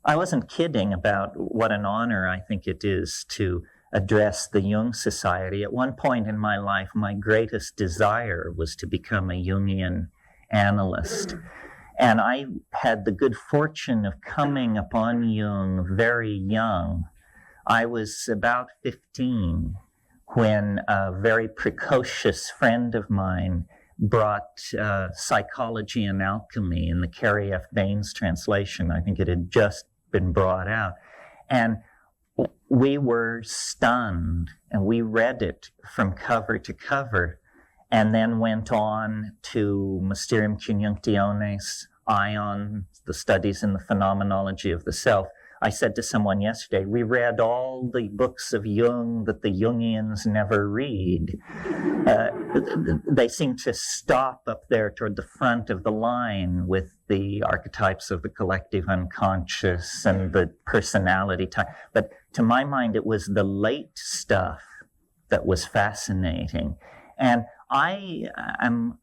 I wasn't kidding about what an honor I think it is to address the Jung Society. At one point in my life, my greatest desire was to become a Jungian analyst. And I had the good fortune of coming upon Jung very young. I was about 15 when a very precocious friend of mine brought Psychology and Alchemy in the Carrie F. Baines translation. I think it had just been brought out. And we were stunned, and we read it from cover to cover, and then went on to Mysterium Conjunctionis, Ion, the studies in the phenomenology of the self. I said to someone yesterday, we read all the books of Jung that the Jungians never read. They seem to stop up there toward the front of the line with the archetypes of the collective unconscious and the personality type. But to my mind, it was the late stuff that was fascinating. And I am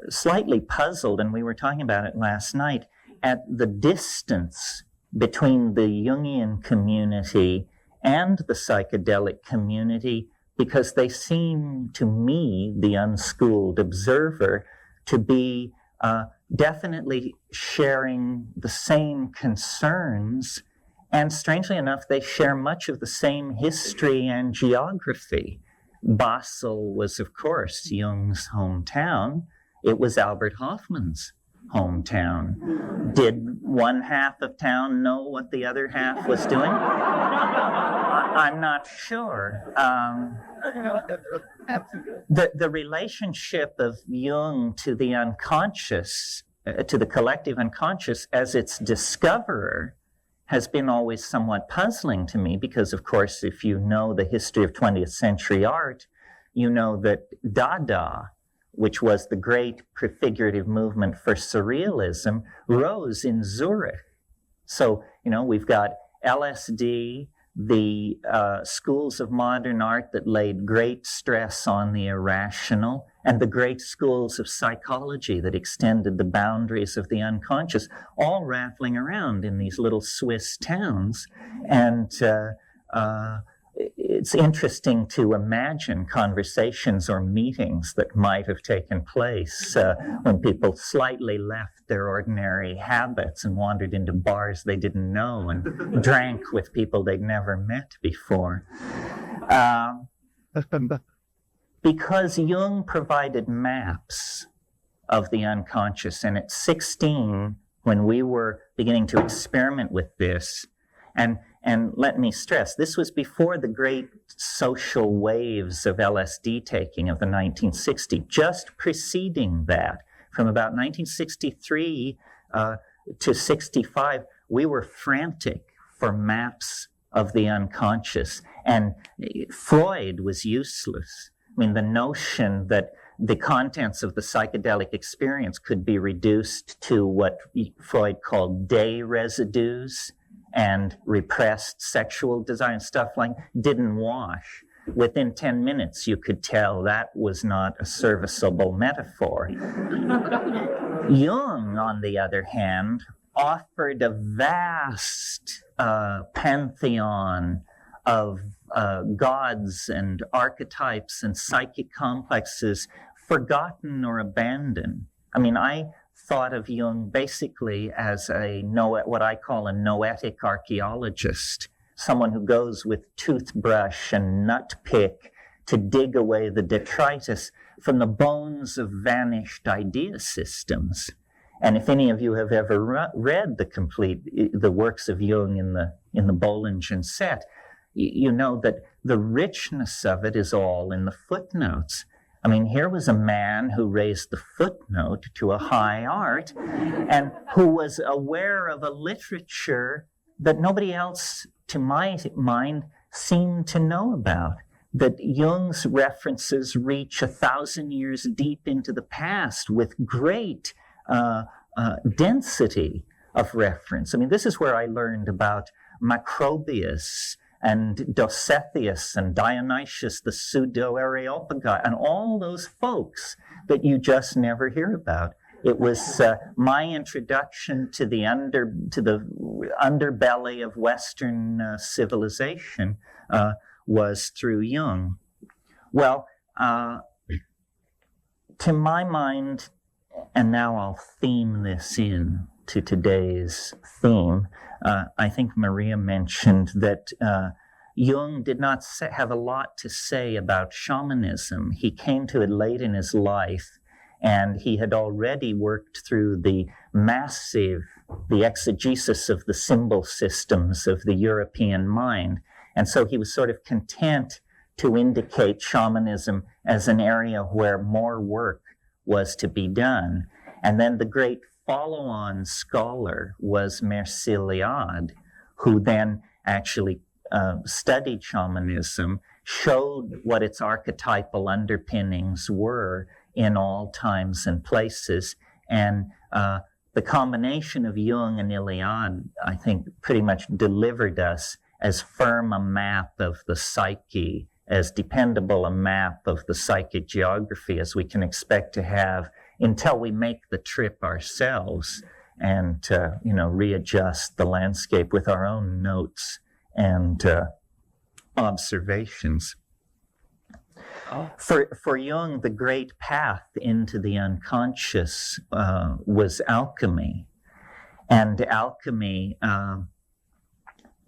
slightly puzzled, and we were talking about it last night, at the distance between the Jungian community and the psychedelic community, because they seem to me, the unschooled observer, to be definitely sharing the same concerns, and strangely enough, they share much of the same history and geography. Basel was, of course, Jung's hometown. It was Albert Hoffman's hometown. Did one half of town know what the other half was doing? I'm not sure. The relationship of Jung to the unconscious, to the collective unconscious as its discoverer, has been always somewhat puzzling to me because, of course, if you know the history of 20th century art, you know that Dada, which was the great prefigurative movement for surrealism, rose in Zurich. So, we've got LSD, the schools of modern art that laid great stress on the irrational, and the great schools of psychology that extended the boundaries of the unconscious, all rattling around in these little Swiss towns. And it's interesting to imagine conversations or meetings that might have taken place when people slightly left their ordinary habits and wandered into bars they didn't know and drank with people they'd never met before. Because Jung provided maps of the unconscious, and at 16, when we were beginning to experiment with this, and let me stress, this was before the great social waves of LSD taking of the 1960s. Just preceding that, from about 1963 to 65, we were frantic for maps of the unconscious. And Freud was useless. I mean, the notion that the contents of the psychedelic experience could be reduced to what Freud called day residues and repressed sexual desire and stuff like didn't wash. Within 10 minutes, you could tell that was not a serviceable metaphor. Jung, on the other hand, offered a vast pantheon of gods and archetypes and psychic complexes forgotten or abandoned. I mean, I thought of Jung basically as what I call a noetic archaeologist, someone who goes with toothbrush and nut pick to dig away the detritus from the bones of vanished idea systems. And if any of you have ever read the works of Jung in the Bollingen set, you know that the richness of it is all in the footnotes. I mean, here was a man who raised the footnote to a high art and who was aware of a literature that nobody else, to my mind, seemed to know about. That Jung's references reach 1,000 years deep into the past with great density of reference. I mean, this is where I learned about Macrobius and Dositheus and Dionysius, the pseudo-Areopagus, and all those folks that you just never hear about It was my introduction to the underbelly of Western civilization was through Jung. Well, to my mind, and now I'll theme this in to today's theme, I think Maria mentioned that Jung did not have a lot to say about shamanism. He came to it late in his life, and he had already worked through the exegesis of the symbol systems of the European mind. And so he was sort of content to indicate shamanism as an area where more work was to be done. And then the great follow-on scholar was Mircea Eliade, who then actually studied shamanism, showed what its archetypal underpinnings were in all times and places. And the combination of Jung and Eliade, I think, pretty much delivered us as firm a map of the psyche, as dependable a map of the psychic geography as we can expect to have until we make the trip ourselves and readjust the landscape with our own notes and observations. For Jung, the great path into the unconscious was alchemy. And alchemy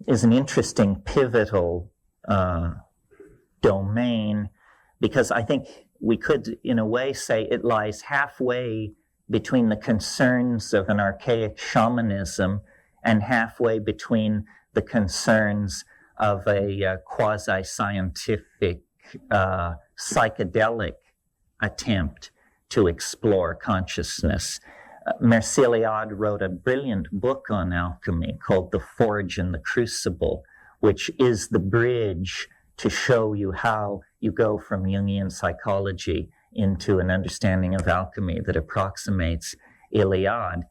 is an interesting pivotal domain, because I think we could, in a way, say it lies halfway between the concerns of an archaic shamanism and halfway between the concerns of a quasi-scientific psychedelic attempt to explore consciousness. Mircea Eliade wrote a brilliant book on alchemy called The Forge and the Crucible, which is the bridge to show you how you go from Jungian psychology into an understanding of alchemy that approximates Eliade.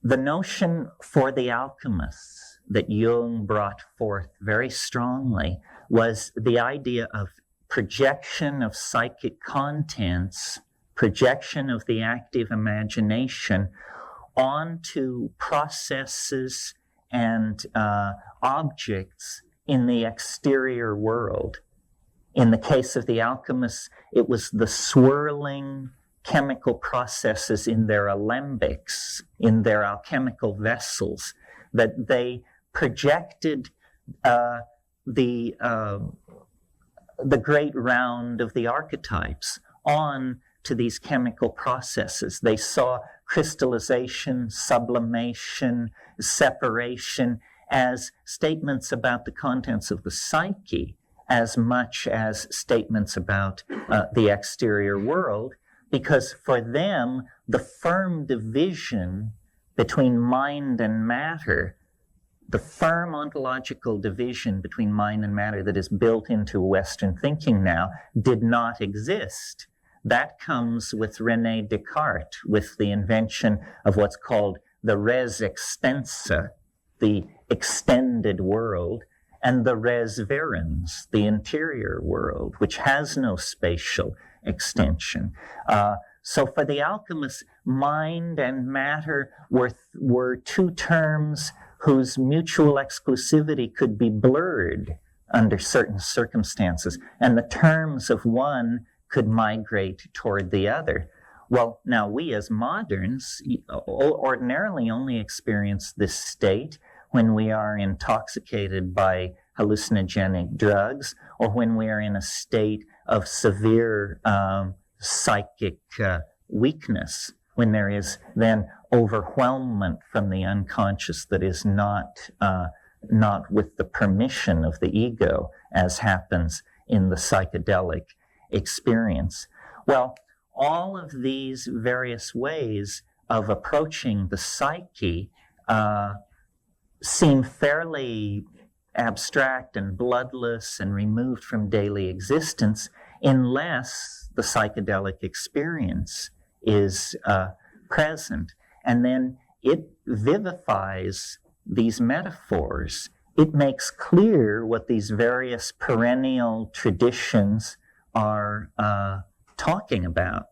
The notion for the alchemists that Jung brought forth very strongly was the idea of projection of psychic contents, projection of the active imagination onto processes and objects in the exterior world. In the case of the alchemists, it was the swirling chemical processes in their alembics, in their alchemical vessels, that they projected the great round of the archetypes on to these chemical processes. They saw crystallization, sublimation, separation as statements about the contents of the psyche as much as statements about the exterior world, because for them, the firm division between mind and matter, the firm ontological division between mind and matter that is built into Western thinking now, did not exist. That comes with René Descartes, with the invention of what's called the res extensa, the extended world, and the res verens, the interior world, which has no spatial extension. So for the alchemists, mind and matter were two terms whose mutual exclusivity could be blurred under certain circumstances, and the terms of one could migrate toward the other. Well, now we as moderns ordinarily only experience this state when we are intoxicated by hallucinogenic drugs, or when we are in a state of severe psychic weakness, when there is then overwhelmment from the unconscious that is not with the permission of the ego, as happens in the psychedelic experience. Well, all of these various ways of approaching the psyche seem fairly abstract and bloodless and removed from daily existence, unless the psychedelic experience is present. And then it vivifies these metaphors. It makes clear what these various perennial traditions are talking about.